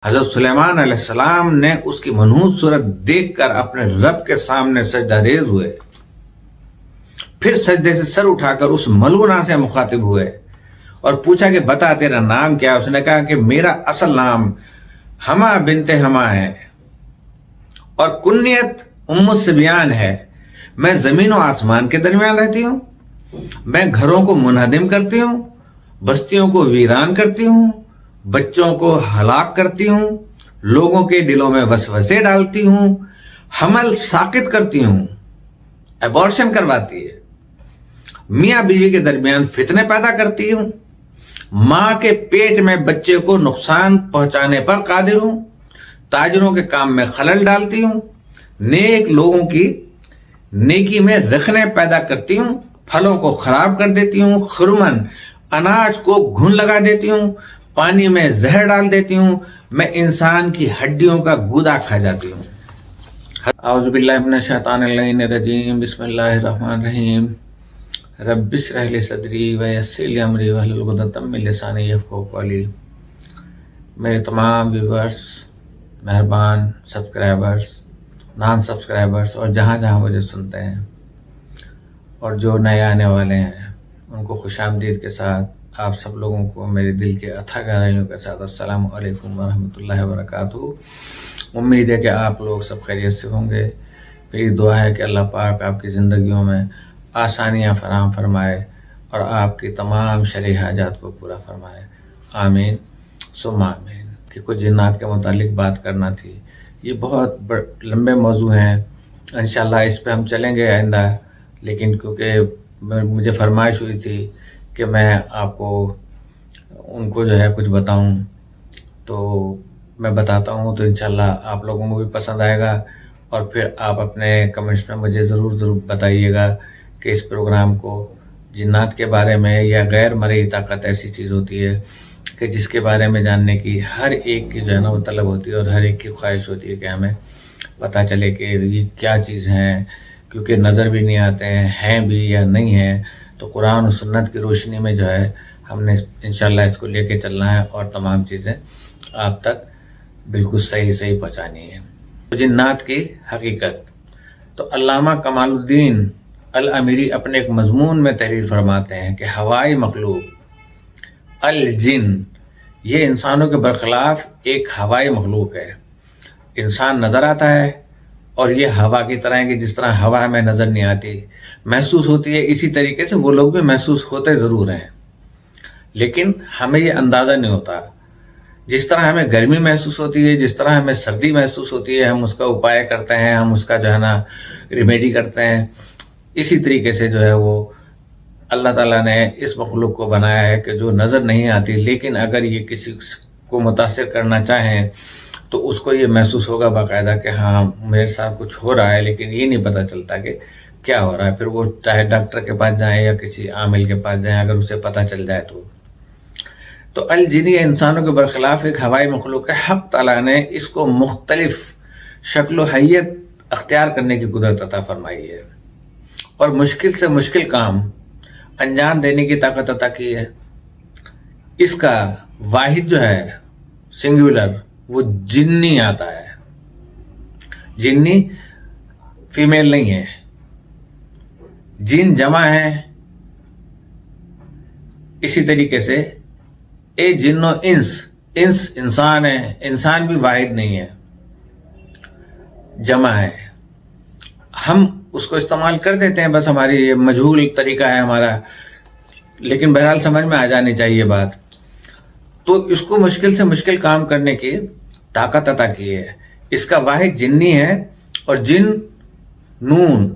حضرت سلیمان علیہ السلام نے اس کی منحوس صورت دیکھ کر اپنے رب کے سامنے سجدہ ریز ہوئے، پھر سجدے سے سر اٹھا کر اس ملعونہ سے مخاطب ہوئے اور پوچھا کہ بتا تیرا نام کیا؟ اس نے کہا کہ میرا اصل نام حما بنت حما ہے اور کنیت ام الصبیان ہے۔ میں زمین و آسمان کے درمیان رہتی ہوں، میں گھروں کو منہدم کرتی ہوں، بستیوں کو ویران کرتی ہوں، بچوں کو ہلاک کرتی ہوں، لوگوں کے دلوں میں وسوسے ڈالتی ہوں، حمل ساقط کرتی ہوں، ایبورشن کرواتی ہے، میاں بیوی کے درمیان فتنے پیدا کرتی ہوں، ماں کے پیٹ میں بچے کو نقصان پہنچانے پر قادر ہوں، تاجروں کے کام میں خلل ڈالتی ہوں، نیک لوگوں کی نیکی میں رخنیں پیدا کرتی ہوں، پھلوں کو خراب کر دیتی ہوں، خرمن اناج کو گھن لگا دیتی ہوں، پانی میں زہر ڈال دیتی ہوں، میں انسان کی ہڈیوں کا گودا کھا جاتی ہوں۔ اعوذ باللہ من الشیطان اللعین الرجیم، بسم اللہ الرحمن الرحیم، رب اشرح لی صدری ویسر لی امری واحلل عقدۃ من لسانی یفقہوا قولی۔ میرے تمام ویورز، مہربان سبسکرائبرز، نان سبسکرائبرز اور جہاں جہاں مجھے سنتے ہیں اور جو نئے آنے والے ہیں ان کو خوش آمدید کے ساتھ آپ سب لوگوں کو میرے دل کے اتھا گہرائیوں کے ساتھ السلام علیکم ورحمۃ اللہ وبرکاتہ۔ امید ہے کہ آپ لوگ سب خیریت سے ہوں گے۔ میری دعا ہے کہ اللہ پاک آپ کی زندگیوں میں آسانیاں فراہم فرمائے اور آپ کی تمام شرعی حاجات کو پورا فرمائے، آمین ثم آمین۔ کہ کچھ جنات کے متعلق بات کرنا تھی، یہ بہت لمبے موضوع ہیں، انشاءاللہ اس پہ ہم چلیں گے آئندہ، لیکن کیونکہ مجھے فرمائش ہوئی تھی کہ میں آپ کو ان کو جو ہے کچھ بتاؤں، تو میں بتاتا ہوں، تو انشاءاللہ آپ لوگوں کو بھی پسند آئے گا، اور پھر آپ اپنے کمنٹس میں مجھے ضرور بتائیے گا کہ اس پروگرام کو جنات کے بارے میں یا غیر مرئی طاقت ایسی چیز ہوتی ہے کہ جس کے بارے میں جاننے کی ہر ایک کی جو ہے نا وہ طلب ہوتی ہے اور ہر ایک کی خواہش ہوتی ہے کہ ہمیں پتہ چلے کہ یہ کیا چیز ہیں، کیونکہ نظر بھی نہیں آتے ہیں بھی یا نہیں ہیں، تو قرآن و سنت کی روشنی میں جو ہے ہم نے انشاءاللہ اس کو لے کے چلنا ہے اور تمام چیزیں آپ تک بالکل صحیح پہنچانی ہے۔ جنات کی حقیقت تو علامہ کمال الدین الامیری اپنے ایک مضمون میں تحریر فرماتے ہیں کہ ہوائی مخلوق الجن یہ انسانوں کے برخلاف ایک ہوائی مخلوق ہے۔ انسان نظر آتا ہے اور یہ ہوا کی طرح ہے کہ جس طرح ہوا ہمیں نظر نہیں آتی، محسوس ہوتی ہے، اسی طریقے سے وہ لوگ بھی محسوس ہوتے ضرور ہیں، لیکن ہمیں یہ اندازہ نہیں ہوتا۔ جس طرح ہمیں گرمی محسوس ہوتی ہے، جس طرح ہمیں سردی محسوس ہوتی ہے، ہم اس کا اپائے کرتے ہیں، ہم اس کا جو ہے نا ریمیڈی کرتے ہیں، اسی طریقے سے جو ہے وہ اللہ تعالیٰ نے اس مخلوق کو بنایا ہے کہ جو نظر نہیں آتی، لیکن اگر یہ کسی کو متاثر کرنا چاہیں تو اس کو یہ محسوس ہوگا باقاعدہ کہ ہاں میرے ساتھ کچھ ہو رہا ہے، لیکن یہ نہیں پتہ چلتا کہ کیا ہو رہا ہے۔ پھر وہ چاہے ڈاکٹر کے پاس جائیں یا کسی عامل کے پاس جائیں، اگر اسے پتہ چل جائے تو الجنی انسانوں کے برخلاف ایک ہوائی مخلوق ہے۔ حق تعالیٰ نے اس کو مختلف شکل و حیت اختیار کرنے کی قدرت عطا فرمائی ہے اور مشکل سے مشکل کام انجام دینے کی طاقت عطا کی ہے۔ اس کا واحد جو ہے سنگولر وہ جنی آتا ہے۔ جنی فیمیل نہیں ہے، جن جمع ہے۔ اسی طریقے سے اے جن و انس انسان ہے، انسان بھی واحد نہیں ہے، جمع ہے۔ ہم اس کو استعمال کر دیتے ہیں، بس ہماری یہ مجہول طریقہ ہے ہمارا، لیکن بہرحال سمجھ میں آ جانی چاہیے بات۔ تو اس کو مشکل سے مشکل کام کرنے کی طاقت عطا کی ہے۔ اس کا واحد جنی ہے، اور جن نون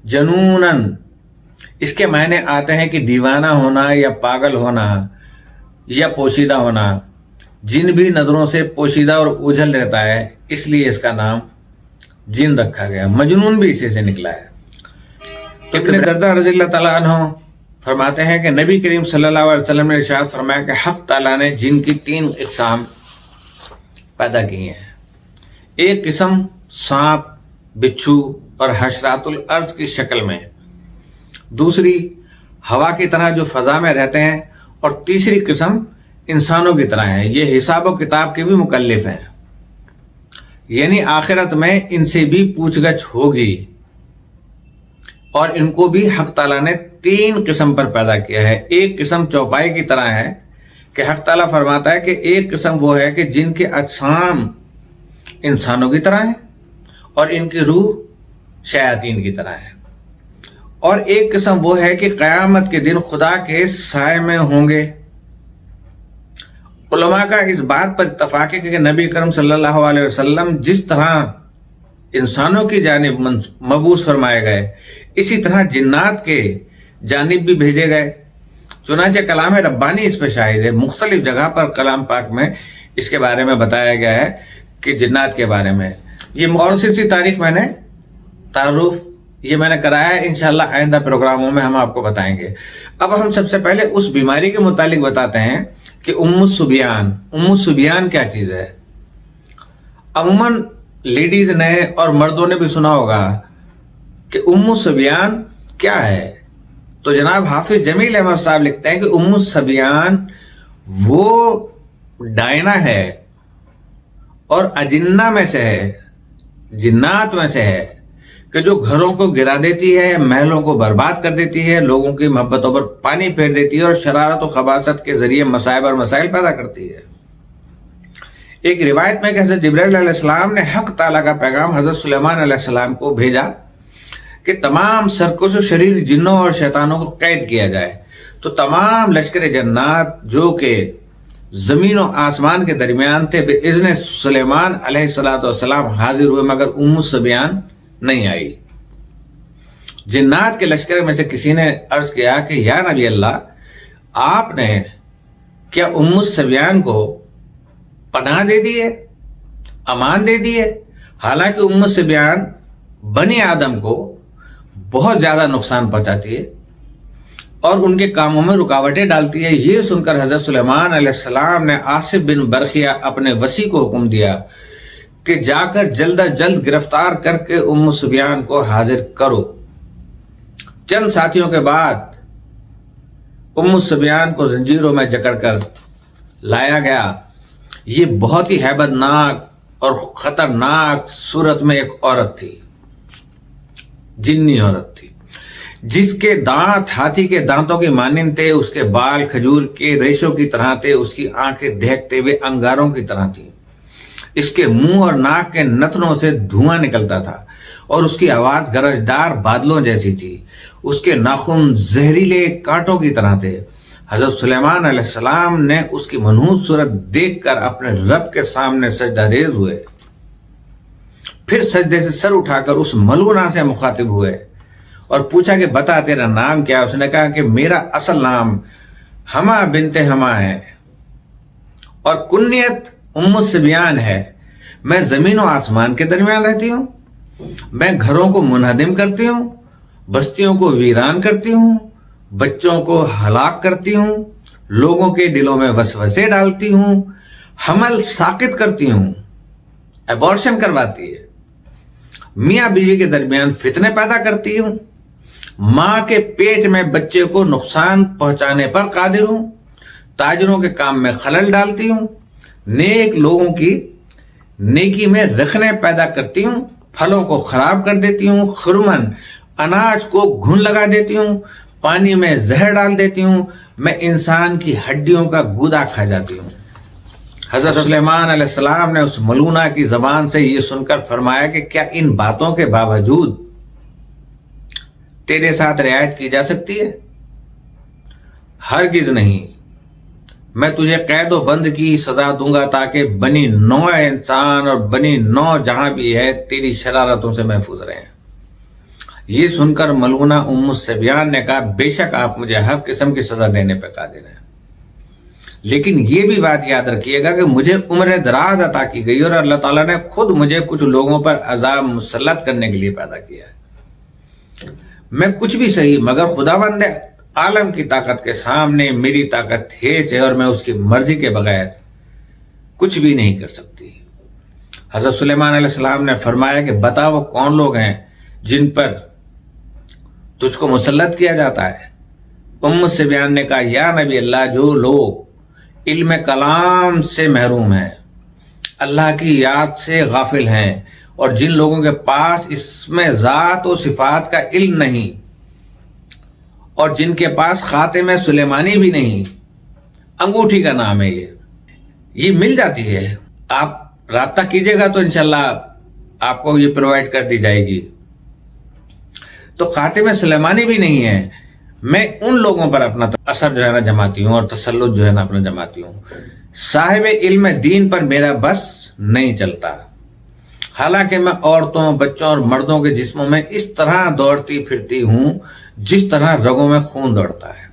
جنونن اس کے معنی آتے ہیں کہ دیوانہ ہونا یا پاگل ہونا یا پوشیدہ ہونا۔ جن بھی نظروں سے پوشیدہ اور اوجھل رہتا ہے، اس لیے اس کا نام جن رکھا گیا۔ مجنون بھی اسی سے نکلا ہے۔ ابن دردہ رضی اللہ تعالیٰ عنہ فرماتے ہیں کہ نبی کریم صلی اللہ علیہ وسلم نے ارشاد فرمایا کہ حق تعالیٰ نے جن کی 3 اقسام پیدا کی ہیں۔ ایک قسم سانپ، بچھو اور حشرات الارض کی شکل میں، دوسری ہوا کی طرح جو فضا میں رہتے ہیں، اور تیسری قسم انسانوں کی طرح ہیں، یہ حساب و کتاب کے بھی مکلف ہیں، یعنی آخرت میں ان سے بھی پوچھ گچھ ہوگی، اور ان کو بھی حق تعالیٰ نے 3 قسم پر پیدا کیا ہے۔ ایک قسم چوپائی کی طرح ہے کہ حق تعالیٰ فرماتا ہے کہ ایک قسم وہ ہے کہ جن کے اجسام انسانوں کی طرح ہیں اور ان کی روح شیاطین کی طرح ہے، اور ایک قسم وہ ہے کہ قیامت کے دن خدا کے سائے میں ہوں گے۔ علماء کا اس بات پر اتفاق ہے کہ نبی کرم صلی اللہ علیہ وسلم جس طرح انسانوں کی جانب مبعوث فرمائے گئے، اسی طرح جنات کے جانب بھی بھیجے گئے۔ چنانچہ کلام ربانی اس پہ شاہد ہے، مختلف جگہ پر کلام پاک میں اس کے بارے میں بتایا گیا ہے کہ جنات کے بارے میں۔ یہ مختصر سی تاریخ میں نے تعارف یہ میں نے کرایا ہے، انشاءاللہ آئندہ پروگراموں میں ہم آپ کو بتائیں گے۔ اب ہم سب سے پہلے اس بیماری کے متعلق بتاتے ہیں کہ ام الصبیان کیا چیز ہے۔ عموماً لیڈیز نے اور مردوں نے بھی سنا ہوگا کہ ام الصبیان کیا ہے، تو جناب حافظ جمیل احمد صاحب لکھتے ہیں کہ ام الصبیان وہ ڈائنا ہے اور اجنہ میں سے ہے، جنات میں سے ہے، کہ جو گھروں کو گرا دیتی ہے، محلوں کو برباد کر دیتی ہے، لوگوں کی محبتوں پر پانی پھیر دیتی ہے اور شرارت و خباثت کے ذریعے مصائب اور مسائل پیدا کرتی ہے۔ ایک روایت میں کہ حضرت جبرائیل علیہ السلام نے حق تعالیٰ کا پیغام حضرت سلیمان علیہ السلام کو بھیجا کہ تمام سرکش و شریر جنوں اور شیطانوں کو قید کیا جائے، تو تمام لشکر جنات جو کہ زمین و آسمان کے درمیان تھے بإذن سلیمان علیہ السلام حاضر ہوئے، مگر ام الصبیان نہیں آئی۔ جنات کے لشکر میں سے کسی نے عرض کیا کہ یا نبی اللہ، آپ نے کیا ام الصبیان کو پناہ دے دی ہے، امان دے دی ہے؟ حالانکہ ام الصبیان بنی آدم کو بہت زیادہ نقصان پہنچاتی ہے اور ان کے کاموں میں رکاوٹیں ڈالتی ہے۔ یہ سن کر حضرت سلیمان علیہ السلام نے آصف بن برخیہ اپنے وصی کو حکم دیا کہ جا کر جلد از جلد گرفتار کر کے ام الصبیان کو حاضر کرو۔ چند ساتھیوں کے بعد ام الصبیان کو زنجیروں میں جکڑ کر لایا گیا۔ یہ بہت ہی ہیبت ناک اور خطرناک صورت میں ایک عورت تھی، جنی عورت تھی، جس کے دانت ہاتھی کے دانتوں کی مانند تھے، اس کے بال کھجور کے ریشوں کی طرح تھے، اس کی آنکھیں دہکتے ہوئے انگاروں کی طرح تھیں، اس کے منہ اور ناک کے نتنوں سے دھواں نکلتا تھا اور اس کی آواز گرجدار بادلوں جیسی تھی، اس کے ناخن زہریلے کانٹوں کی طرح تھے۔ حضرت سلیمان علیہ السلام نے اس کی منحوس صورت دیکھ کر اپنے رب کے سامنے سجدہ ریز ہوئے، پھر سجدے سے سر اٹھا کر اس ملعونہ سے مخاطب ہوئے اور پوچھا کہ بتا تیرا نام کیا؟ اس نے کہا کہ میرا اصل نام حما بنت حما ہے اور کنیت ام الصبیان ہے۔ میں زمین و آسمان کے درمیان رہتی ہوں، میں گھروں کو منہدم کرتی ہوں، بستیوں کو ویران کرتی ہوں، بچوں کو ہلاک کرتی ہوں، لوگوں کے دلوں میں وسوسے ڈالتی ہوں، حمل ساقط کرتی ہوں، ایبورشن کرواتی ہے، میاں بیوی کے درمیان فتنے پیدا کرتی ہوں، ماں کے پیٹ میں بچے کو نقصان پہنچانے پر قادر ہوں، تاجروں کے کام میں خلل ڈالتی ہوں، نیک لوگوں کی نیکی میں رخنیں پیدا کرتی ہوں، پھلوں کو خراب کر دیتی ہوں، خرمن اناج کو گھن لگا دیتی ہوں، پانی میں زہر ڈال دیتی ہوں، میں انسان کی ہڈیوں کا گودا کھا جاتی ہوں۔ حضرت سلیمان علیہ السلام نے اس ملعونہ کی زبان سے یہ سن کر فرمایا کہ کیا ان باتوں کے باوجود تیرے ساتھ رعایت کی جا سکتی ہے؟ ہرگز نہیں، میں تجھے قید و بند کی سزا دوں گا تاکہ بنی نوع انسان اور بنی نوع جہاں بھی ہے تیری شرارتوں سے محفوظ رہیں۔ یہ سن کر ملعونہ ام الصبیان نے کہا بے شک آپ مجھے ہر قسم کی سزا دینے پہ قادر ہیں، لیکن یہ بھی بات یاد رکھیے گا کہ مجھے عمر دراز عطا کی گئی اور اللہ تعالیٰ نے خود مجھے کچھ لوگوں پر عذاب مسلط کرنے کے لیے پیدا کیا ہے۔ میں کچھ بھی صحیح مگر خداوند عالم کی طاقت کے سامنے میری طاقت ہیچ ہے اور میں اس کی مرضی کے بغیر کچھ بھی نہیں کر سکتی۔ حضرت سلیمان علیہ السلام نے فرمایا کہ بتا وہ کون لوگ ہیں جن پر تجھ کو مسلط کیا جاتا ہے؟ ام الصبیان نے کہا یا نبی اللہ، جو لوگ علم کلام سے محروم ہیں، اللہ کی یاد سے غافل ہیں، اور جن لوگوں کے پاس اس میں ذات و صفات کا علم نہیں، اور جن کے پاس خاتم سلیمانی بھی نہیں، انگوٹھی کا نام ہے یہ مل جاتی ہے، آپ رابطہ کیجئے گا تو انشاءاللہ آپ کو یہ پرووائڈ کر دی جائے گی۔ تو خاتم سلیمانی بھی نہیں ہے، میں ان لوگوں پر اپنا اثر جو ہے نا جماتی ہوں، اور تسلط جو ہے نا اپنا جماتی ہوں۔ صاحب علم دین پر میرا بس نہیں چلتا، حالانکہ میں عورتوں، بچوں اور مردوں کے جسموں میں اس طرح دوڑتی پھرتی ہوں جس طرح رگوں میں خون دوڑتا ہے۔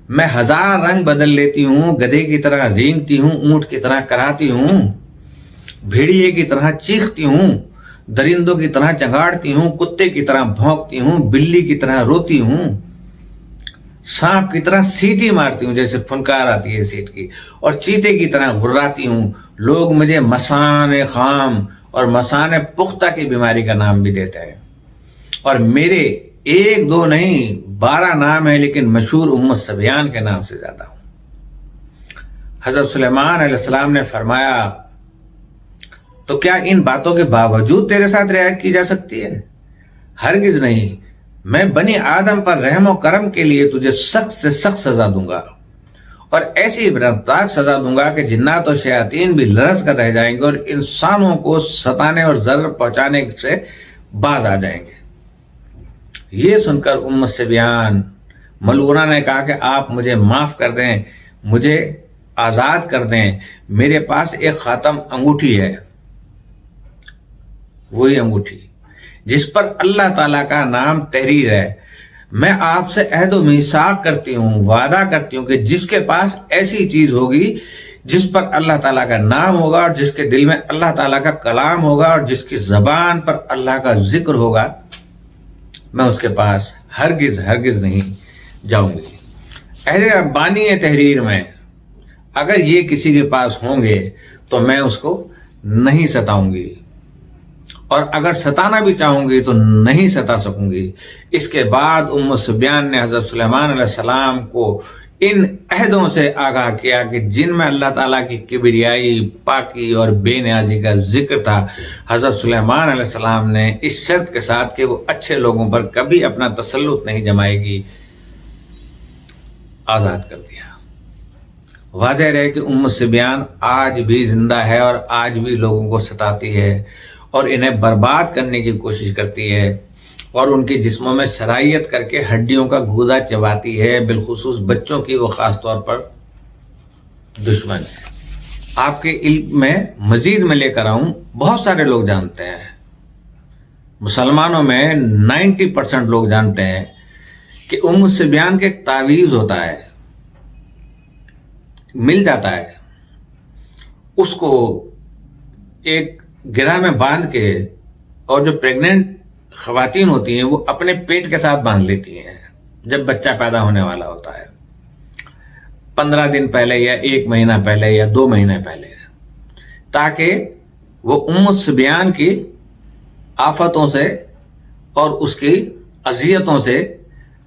میں ہزار رنگ بدل لیتی ہوں، گدھے کی طرح رینگتی ہوں، اونٹ کی طرح کراتی ہوں، بھیڑیے کی طرح چیختی ہوں، درندوں کی طرح چنگاڑتی ہوں، کتے کی طرح بھونکتی ہوں، بلی کی طرح روتی ہوں، سانپ کی طرح سیٹی مارتی ہوں جیسے پھنکار آتی ہے سیٹ کی، اور چیتے کی طرح غراتی ہوں۔ لوگ مجھے مسان خام اور مسان پختہ کی بیماری کا نام بھی دیتے ہیں، اور میرے 1 2 نہیں 12 نام ہیں، لیکن مشہور ام الصبیان کے نام سے زیادہ ہوں۔ حضرت سلیمان علیہ السلام نے فرمایا، تو کیا ان باتوں کے باوجود تیرے ساتھ رعایت کی جا سکتی ہے؟ ہرگز نہیں، میں بنی آدم پر رحم و کرم کے لیے تجھے سخت سے سخت سزا دوں گا، اور ایسی عبرتناک سزا دوں گا کہ جنات اور شیاطین بھی لرز کر رہ جائیں گے، اور انسانوں کو ستانے اور ضرر پہنچانے سے باز آ جائیں گے۔ یہ سن کر ام الصبیان ملعونہ نے کہا کہ آپ مجھے معاف کر دیں، مجھے آزاد کر دیں، میرے پاس ایک خاتم انگوٹھی ہے، وہی انگوٹھی جس پر اللہ تعالیٰ کا نام تحریر ہے۔ میں آپ سے عہد و میثاق کرتی ہوں، وعدہ کرتی ہوں کہ جس کے پاس ایسی چیز ہوگی جس پر اللہ تعالیٰ کا نام ہوگا، اور جس کے دل میں اللہ تعالیٰ کا کلام ہوگا، اور جس کی زبان پر اللہ کا ذکر ہوگا، میں اس کے پاس ہرگز نہیں جاؤں گی۔ عہد ربانی تحریر میں اگر یہ کسی کے پاس ہوں گے تو میں اس کو نہیں ستاؤں گی، اور اگر ستانا بھی چاہوں گی تو نہیں ستا سکوں گی۔ اس کے بعد ام الصبیان نے حضرت سلیمان علیہ السلام کو ان عہدوں سے آگاہ کیا کہ جن میں اللہ تعالیٰ کی کبریائی، پاکی اور بے نیازی کا ذکر تھا۔ حضرت سلیمان علیہ السلام نے اس شرط کے ساتھ کہ وہ اچھے لوگوں پر کبھی اپنا تسلط نہیں جمائے گی، آزاد کر دیا۔ واضح رہے کہ ام الصبیان آج بھی زندہ ہے، اور آج بھی لوگوں کو ستاتی ہے، اور انہیں برباد کرنے کی کوشش کرتی ہے، اور ان کے جسموں میں سرائیت کر کے ہڈیوں کا گودا چباتی ہے، بالخصوص بچوں کی وہ خاص طور پر دشمن ہے۔ آپ کے علم میں مزید میں لے کر آؤں، بہت سارے لوگ جانتے ہیں، مسلمانوں میں 90% لوگ جانتے ہیں کہ ام الصبیان کے ایک تعویذ ہوتا ہے، مل جاتا ہے، اس کو ایک گرہ میں باندھ کے، اور جو پریگننٹ خواتین ہوتی ہیں وہ اپنے پیٹ کے ساتھ باندھ لیتی ہیں جب بچہ پیدا ہونے والا ہوتا ہے، 15 دن پہلے یا 1 مہینہ پہلے یا 2 مہینے پہلے، تاکہ وہ ام الصبیان کی آفتوں سے اور اس کی اذیتوں سے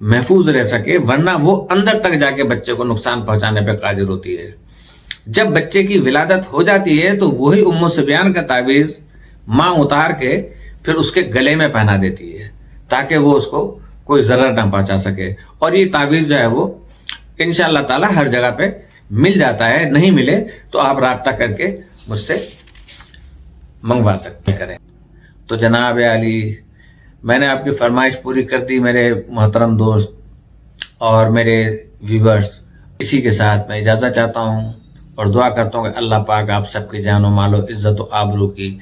محفوظ رہ سکے، ورنہ وہ اندر تک جا کے بچے کو نقصان پہنچانے پہ قادر ہوتی ہے۔ جب بچے کی ولادت ہو جاتی ہے تو وہی ام الصبیان کا تعویذ ماں اتار کے پھر اس کے گلے میں پہنا دیتی ہے، تاکہ وہ اس کو کوئی ضرر نہ پہنچا سکے، اور یہ تعویذ جو ہے وہ انشاءاللہ تعالی ہر جگہ پہ مل جاتا ہے، نہیں ملے تو آپ رابطہ کر کے مجھ سے منگوا سکتے کریں۔ تو جناب علی، میں نے آپ کی فرمائش پوری کر دی میرے محترم دوست اور میرے ویورز۔ اسی کے ساتھ میں اجازت چاہتا ہوں اور دعا کرتا ہوں کہ اللہ پاک آپ سب کی جان و مال و عزت و آبرو کی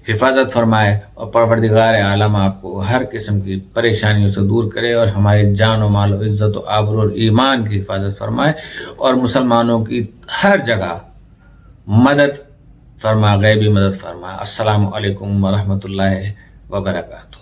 حفاظت فرمائے، اور پروردگار عالم آپ کو ہر قسم کی پریشانیوں سے دور کرے، اور ہماری جان و مال و عزت و آبرو اور ایمان کی حفاظت فرمائے، اور مسلمانوں کی ہر جگہ مدد فرما، غیبی مدد فرما۔ السلام علیکم ورحمۃ اللہ وبرکاتہ۔